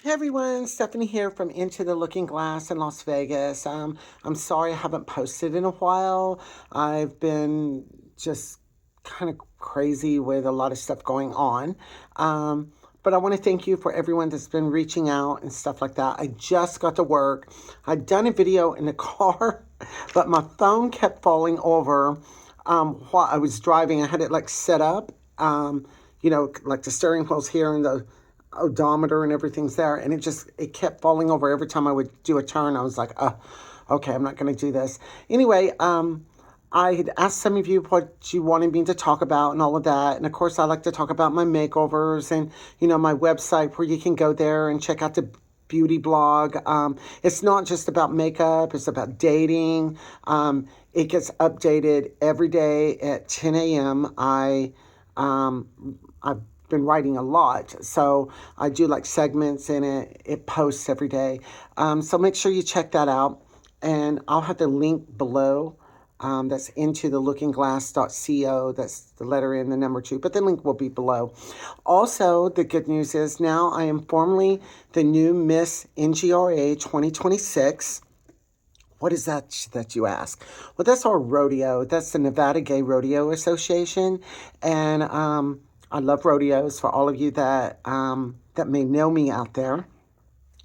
Hey everyone, Stephanie here from Into the Looking Glass in Las Vegas. I'm sorry I haven't posted in a while. I've been just kind of crazy with a lot of stuff going on. But I want to thank you for everyone that's been reaching out and stuff like that. I just got to work. I'd done a video in the car, but my phone kept falling over while I was driving. I had it like set up, like the steering wheel's here and the odometer and everything's there, and it kept falling over every time I would do a turn. I was like, okay, I'm not going to do this anyway. I had asked some of you what you wanted me to talk about and all of that, and of course I like to talk about my makeovers and my website where you can go there and check out the beauty blog. It's not just about makeup, it's about dating. It gets updated every day at 10 a.m. I've been writing a lot, so I do like segments in it. It posts every day, so make sure you check that out, and I'll have the link below. That's into the lookingglass.co. That's the letter N, the number 2, but the link will be below. Also, the good news is now I am formally the new Miss NGRA 2026. What is that you ask? Well, that's our rodeo. That's the Nevada Gay Rodeo Association, and I love rodeos. For all of you that may know me out there,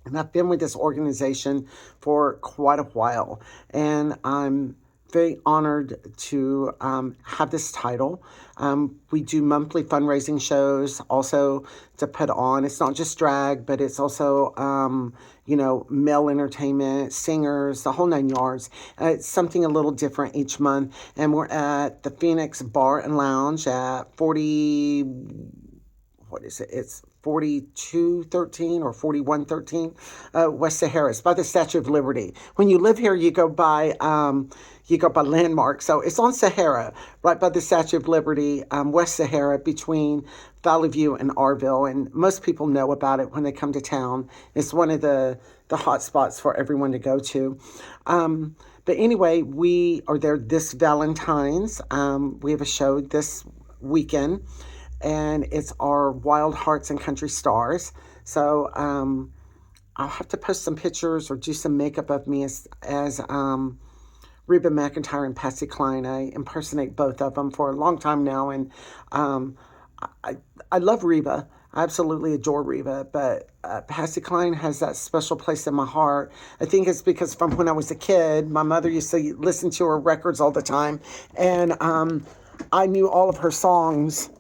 and I've been with this organization for quite a while, and I'm very honored to have this title. We do monthly fundraising shows also to put on. It's not just drag, but it's also, male entertainment, singers, the whole 9 yards. It's something a little different each month. And we're at the Phoenix Bar and Lounge at 40, what is it? It's 4213 or 4113 West Sahara. It's by the Statue of Liberty. When you live here, you go by Landmark. So it's on Sahara, right by the Statue of Liberty, West Sahara, between Valley View and Arville. And most people know about it when they come to town. It's one of the hot spots for everyone to go to. But anyway, we are there this Valentine's. We have a show this weekend, and it's our Wild Hearts and Country Stars. So I'll have to post some pictures or do some makeup of me as Reba McEntire and Patsy Cline. I impersonate both of them for a long time now, and I love Reba. I absolutely adore Reba, but Patsy Cline has that special place in my heart. I think it's because from when I was a kid, my mother used to listen to her records all the time, and I knew all of her songs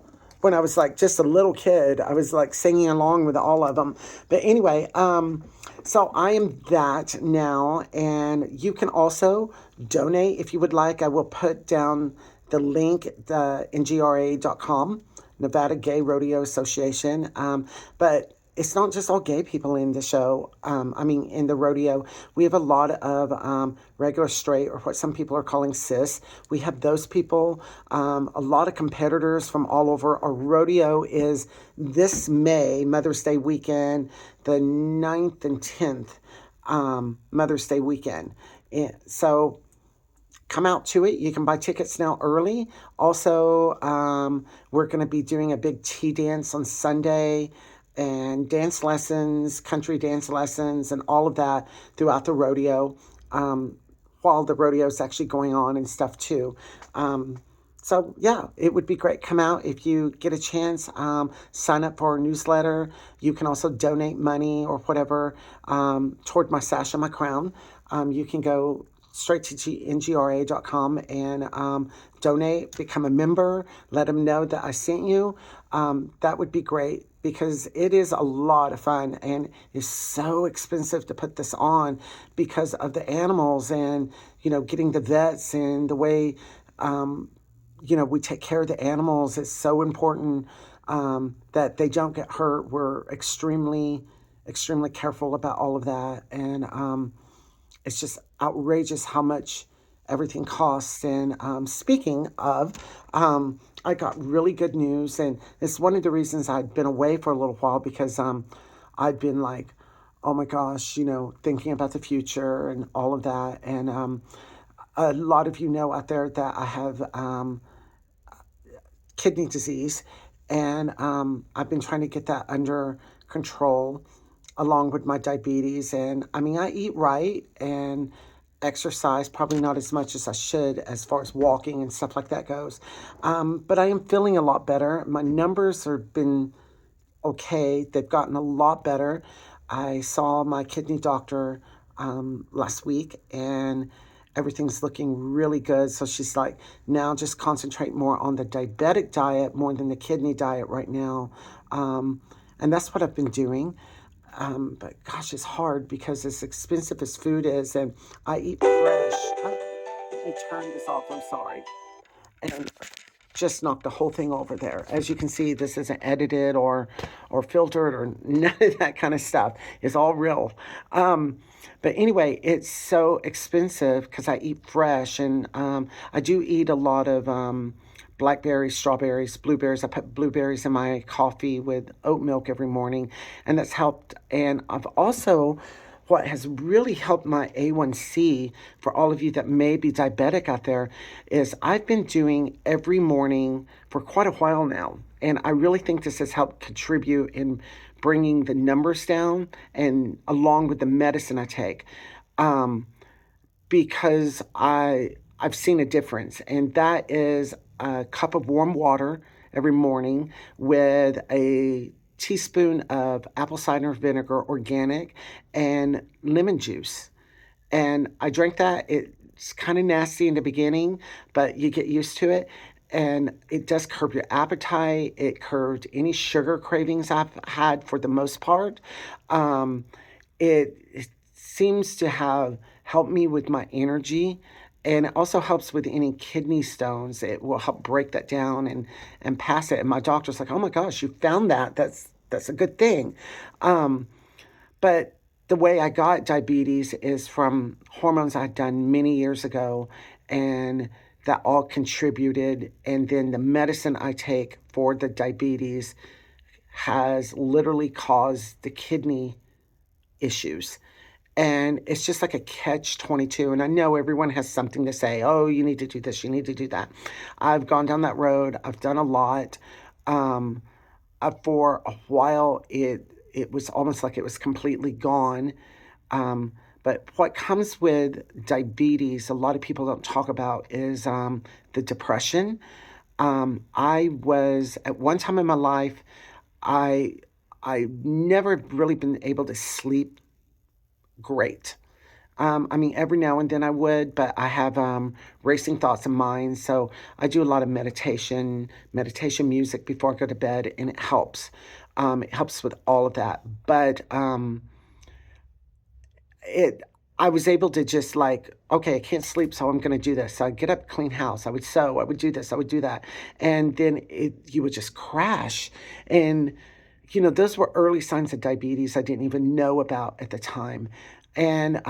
when I was like just a little kid. I was like singing along with all of them. But anyway, so I am that now, and you can also donate if you would like. I will put down the link, the NGRA.com, Nevada Gay Rodeo Association. But it's not just all gay people in the show. In the rodeo, we have a lot of regular straight, or what some people are calling cis. We have those people, a lot of competitors from all over. Our rodeo is this May, Mother's Day weekend, the 9th and 10th, Mother's Day weekend. So come out to it. You can buy tickets now early. Also, we're going to be doing a big tea dance on Sunday, and dance lessons, country dance lessons, and all of that throughout the rodeo, while the rodeo is actually going on and stuff too. So yeah, it would be great. Come out if you get a chance. Sign up for our newsletter. You can also donate money or whatever toward my sash and my crown. You can go straight to ngra.com and donate, become a member, let them know that I sent you. That would be great, because it is a lot of fun, and it's so expensive to put this on because of the animals and, getting the vets and the way, we take care of the animals. It's so important that they don't get hurt. We're extremely, extremely careful about all of that. And it's just outrageous how much everything costs. And speaking of, I got really good news, and it's one of the reasons I'd been away for a little while, because I'd been like, oh my gosh, thinking about the future and all of that. And a lot of you know out there that I have kidney disease, and I've been trying to get that under control. along with my diabetes. And I mean, I eat right and exercise, probably not as much as I should as far as walking and stuff like that goes. But I am feeling a lot better. My numbers have been okay. They've gotten a lot better. I saw my kidney doctor last week, and everything's looking really good. So she's like, now just concentrate more on the diabetic diet more than the kidney diet right now. And that's what I've been doing. But gosh, it's hard because as expensive as food is, and I eat fresh. Let me turn this off. I'm sorry. And just knocked the whole thing over there. As you can see, this isn't edited or filtered or none of that kind of stuff. It's all real. But anyway, it's so expensive because I eat fresh, and I do eat a lot of blackberries, strawberries, blueberries. I put blueberries in my coffee with oat milk every morning, and that's helped. And I've also, what has really helped my A1C for all of you that may be diabetic out there is I've been doing every morning for quite a while now. And I really think this has helped contribute in bringing the numbers down and along with the medicine I take. Um, because I've seen a difference, and that is a cup of warm water every morning with a teaspoon of apple cider vinegar, organic, and lemon juice. And I drank that. It's kind of nasty in the beginning, but you get used to it. And it does curb your appetite. It curbed any sugar cravings I've had for the most part. Um, it seems to have helped me with my energy, and it also helps with any kidney stones. It will help break that down and pass it. And my doctor's like, "Oh my gosh, you found that. That's a good thing." Um, but the way I got diabetes is from hormones I had done many years ago, and that all contributed. And then the medicine I take for the diabetes has literally caused the kidney issues. And it's just like a catch 22. And I know everyone has something to say. Oh, you need to do this, you need to do that. I've gone down that road. I've done a lot. Um, for a while, it was almost like it was completely gone. But what comes with diabetes, a lot of people don't talk about, is the depression. I was at one time in my life, I I never really been able to sleep great. I mean, every now and then I would, but I have racing thoughts in mind. So I do a lot of meditation music before I go to bed, and it helps. It helps with all of that. But it, I was able to just like, okay, I can't sleep, so I'm going to do this. So I'd get up, clean house. I would sew. I would do this. I would do that, and then you would just crash. And those were early signs of diabetes I didn't even know about at the time. And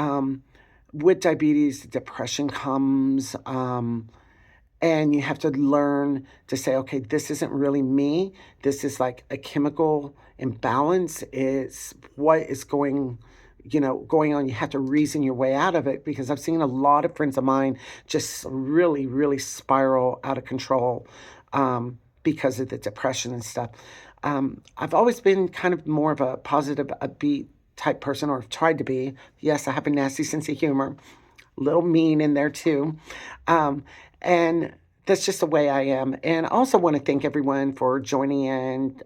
with diabetes, depression comes, and you have to learn to say, okay, this isn't really me. This is like a chemical imbalance. It's what is going on. You have to reason your way out of it, because I've seen a lot of friends of mine just really, really spiral out of control because of the depression and stuff. I've always been kind of more of a positive, upbeat type person, or have tried to be. Yes, I have a nasty sense of humor, a little mean in there too. And that's just the way I am. And I also want to thank everyone for joining in.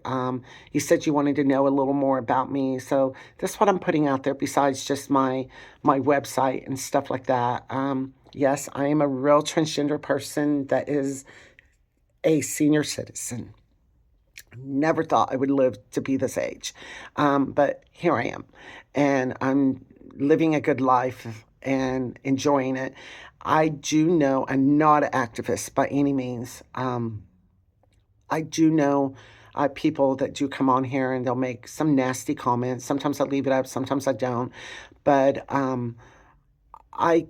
You said you wanted to know a little more about me, so that's what I'm putting out there. Besides just my website and stuff like that. Yes, I am a real transgender person that is a senior citizen. Never thought I would live to be this age. But here I am. And I'm living a good life and enjoying it. I do know I'm not an activist by any means. I do know people that do come on here and they'll make some nasty comments. Sometimes I leave it up, sometimes I don't. But I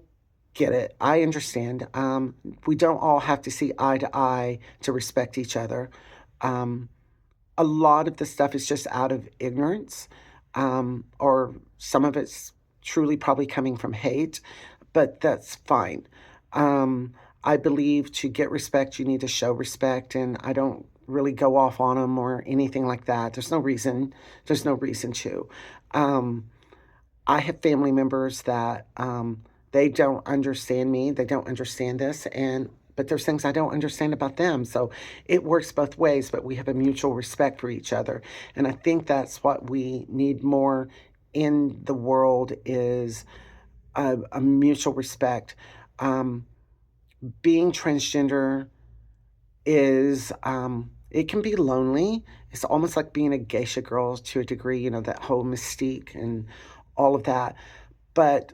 get it. I understand. We don't all have to see eye to eye to respect each other. Um, a lot of the stuff is just out of ignorance, or some of it's truly probably coming from hate, but that's fine. I believe to get respect, you need to show respect, and I don't really go off on them or anything like that. There's no reason. There's no reason to. Um, I have family members that they don't understand me. They don't understand this, and but there's things I don't understand about them. So it works both ways, but we have a mutual respect for each other, and I think that's what we need more in the world is a mutual respect. Um, Being transgender is it can be lonely. It's almost like being a geisha girl to a degree, that whole mystique and all of that. But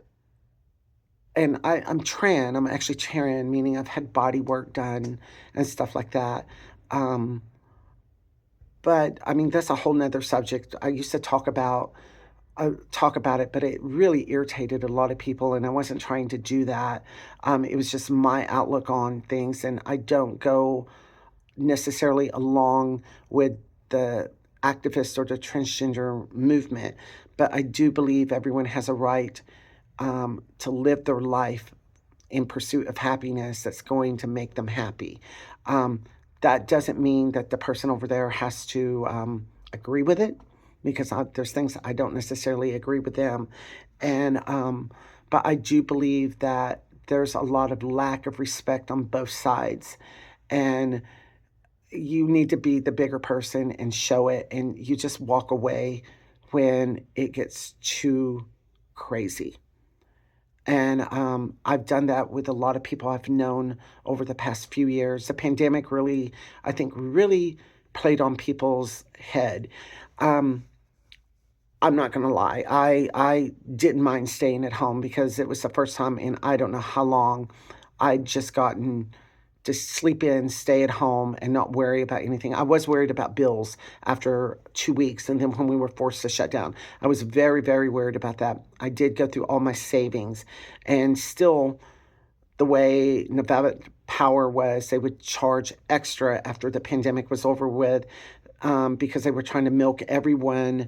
and I'm tran. I'm actually tran, meaning I've had body work done and stuff like that. Um, but I mean, that's a whole nother subject. I used to talk about it, but it really irritated a lot of people, and I wasn't trying to do that. It was just my outlook on things, and I don't go necessarily along with the activist or the transgender movement, but I do believe everyone has a right to live their life in pursuit of happiness that's going to make them happy. Um, that doesn't mean that the person over there has to agree with it because there's things I don't necessarily agree with them. And, but I do believe that there's a lot of lack of respect on both sides. And you need to be the bigger person and show it. And you just walk away when it gets too crazy. And I've done that with a lot of people I've known over the past few years. The pandemic really, I think, really played on people's head. Um, I'm not going to lie. I didn't mind staying at home because it was the first time in I don't know how long I'd just gotten to sleep in, stay at home, and not worry about anything. I was worried about bills after 2 weeks, and then when we were forced to shut down, I was very, very worried about that. I did go through all my savings, and still, the way Nevada Power was, they would charge extra after the pandemic was over with because they were trying to milk everyone